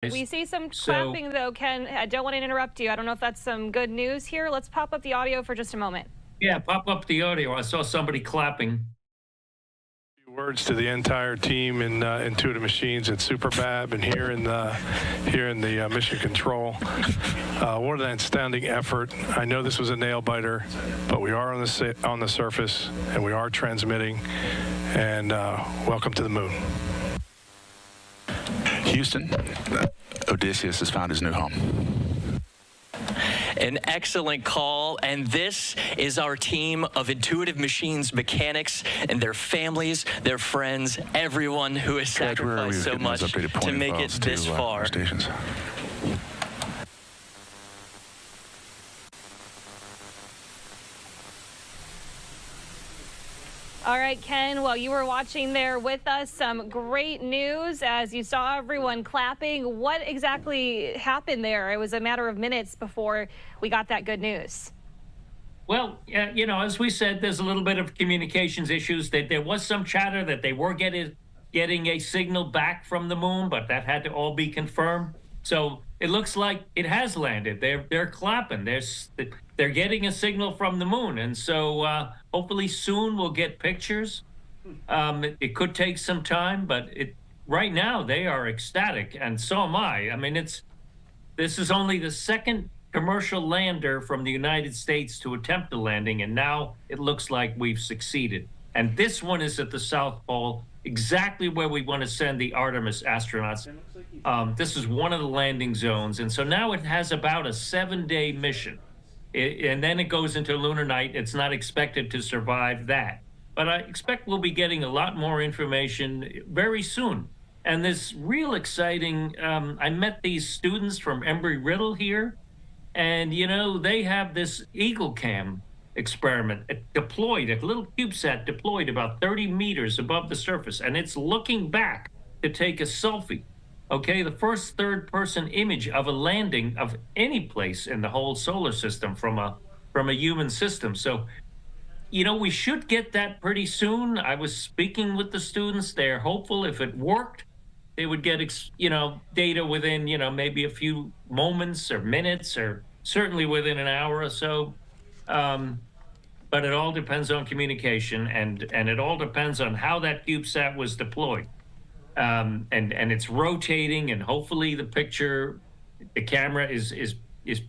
We see some So, clapping, though, Ken. I don't want to interrupt you. I don't know if that's some good news here. Let's pop up the audio for just a moment. yeah, pop up the audio. I saw somebody clapping. Words to the entire team in Intuitive Machines at Superbab and here in the Mission Control. What an astounding effort! I know this was a nail biter, but we are on the surface and we are transmitting. And welcome to the moon. Houston, Odysseus has found his new home. An excellent call, and this is our team of Intuitive Machines mechanics and their families, their friends, everyone who has sacrificed so much to make it this far. Stations. All right, Ken, while you were watching there with us, some great news as you saw everyone clapping. What exactly happened there? It was a matter of minutes before we got that good news. Well, as we said, there's a little bit of communications issues. That there was some chatter that they were getting a signal back from the moon, but that had to all be confirmed. So it looks like it has landed. They're clapping. They're getting a signal from the moon, and so hopefully soon we'll get pictures. It could take some time, but right now they are ecstatic, and so am I. I mean, this is only the second commercial lander from the United States to attempt a landing, and now it looks like we've succeeded. And this one is at the South Pole, exactly where we want to send the Artemis astronauts. This is one of the landing zones, and so now it has about a 7-day mission. And then it goes into lunar night. It's not expected to survive that. But I expect we'll be getting a lot more information very soon. And this real exciting, I met these students from Embry-Riddle here, and, they have this Eagle Cam experiment deployed, a little CubeSat deployed about 30 meters above the surface, and it's looking back to take a selfie. Okay, the first third-person image of a landing of any place in the whole solar system from a human system. So, we should get that pretty soon. I was speaking with the students. They're hopeful if it worked, they would get, data within, maybe a few moments or minutes, or certainly within an hour or so. But it all depends on communication, and it all depends on how that CubeSat was deployed. And it's rotating, and hopefully the camera is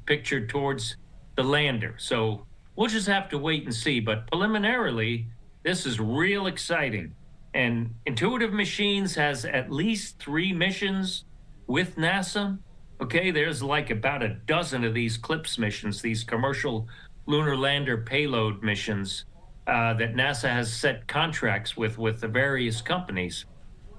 pictured towards the lander. So we'll just have to wait and see. But preliminarily, this is real exciting. And Intuitive Machines has at least 3 missions with NASA. Okay, there's like about a dozen of these CLIPS missions, these commercial lunar lander payload missions that NASA has set contracts with the various companies.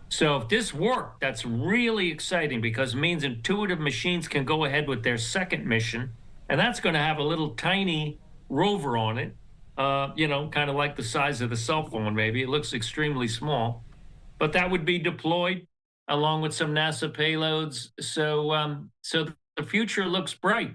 So if this worked, that's really exciting, because it means Intuitive Machines can go ahead with their second mission, and that's going to have a little tiny rover on it, kind of like the size of the cell phone, maybe. It looks extremely small, but that would be deployed along with some NASA payloads. So the future looks bright.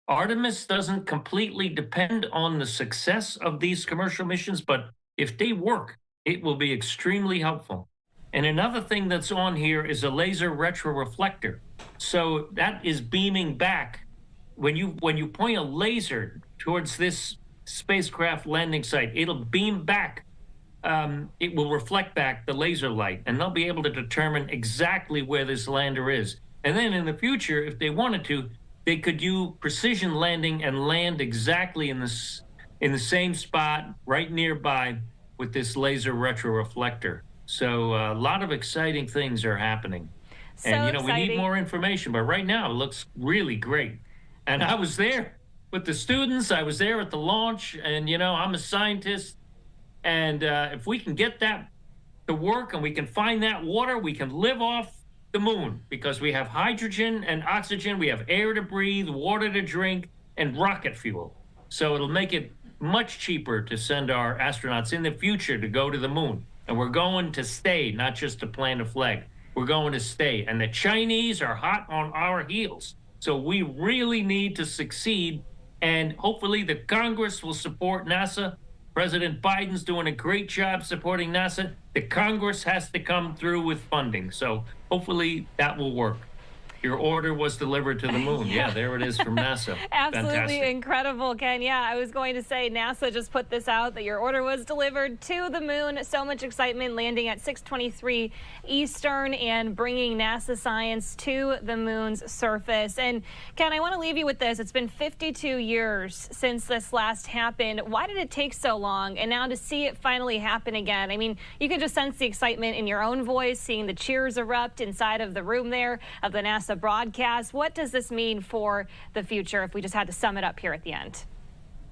Artemis doesn't completely depend on the success of these commercial missions, but if they work, it will be extremely helpful. And another thing that's on here is a laser retroreflector. So that is beaming back. When you point a laser towards this spacecraft landing site, it'll beam back. It will reflect back the laser light, and they'll be able to determine exactly where this lander is. And then in the future, if they wanted to, they could do precision landing and land exactly in the same spot right nearby with this laser retroreflector. So a lot of exciting things are happening. And, we need more information, but right now it looks really great. And I was there with the students. I was there at the launch, and, I'm a scientist. And if we can get that to work and we can find that water, we can live off the moon, because we have hydrogen and oxygen, we have air to breathe, water to drink, and rocket fuel. So it'll make it much cheaper to send our astronauts in the future to go to the moon. And we're going to stay, not just to plant a flag. We're going to stay. And the Chinese are hot on our heels. So we really need to succeed. And hopefully the Congress will support NASA. President Biden's doing a great job supporting NASA. The Congress has to come through with funding. So hopefully that will work. Your order was delivered to the moon. Yeah, there it is from NASA. Absolutely Fantastic. incredible, Ken. Yeah, I was going to say NASA just put this out that your order was delivered to the moon. So much excitement, landing at 6:23 Eastern and bringing NASA science to the moon's surface. And Ken, I want to leave you with this. It's been 52 years since this last happened. Why did it take so long? And now to see it finally happen again. I mean, you could just sense the excitement in your own voice, seeing the cheers erupt inside of the room there of the NASA broadcast. What does this mean for the future if we just had to sum it up here at the end?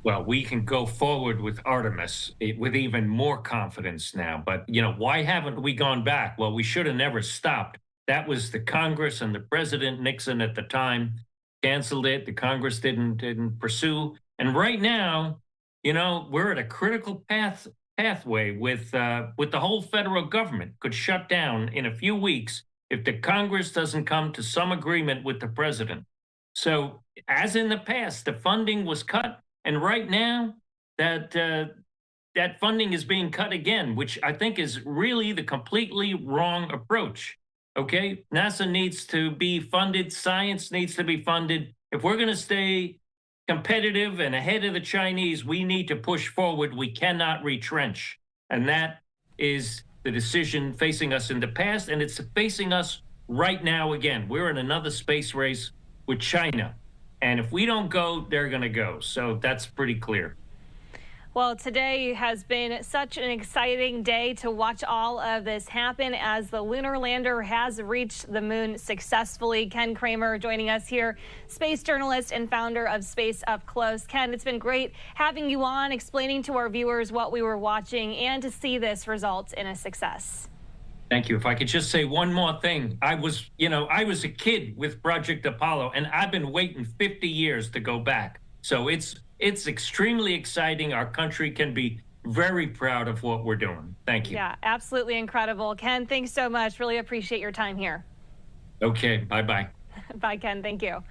Well, we can go forward with Artemis with even more confidence now. But, why haven't we gone back? Well, we should have never stopped. That was the Congress and the President Nixon at the time canceled it. The Congress didn't pursue. And right now, we're at a critical pathway with the whole federal government could shut down in a few weeks if the Congress doesn't come to some agreement with the president. So, as in the past, the funding was cut, and right now that funding is being cut again, which I think is really the completely wrong approach. Okay, NASA needs to be funded, science needs to be funded. If we're going to stay competitive and ahead of the Chinese, we need to push forward. We cannot retrench, and that is the decision facing us in the past, and it's facing us right now again. We're in another space race with China. And if we don't go, they're going to go. So that's pretty clear. Well, today has been such an exciting day to watch all of this happen as the lunar lander has reached the moon successfully. Ken Kramer joining us here, space journalist and founder of Space Up Close. Ken, it's been great having you on, explaining to our viewers what we were watching and to see this result in a success. Thank you. If I could just say one more thing. I was a kid with Project Apollo, and I've been waiting 50 years to go back. So it's extremely exciting. Our country can be very proud of what we're doing. Thank you. Yeah, absolutely incredible. Ken, thanks so much. Really appreciate your time here. Okay, bye-bye. Bye, Ken. Thank you.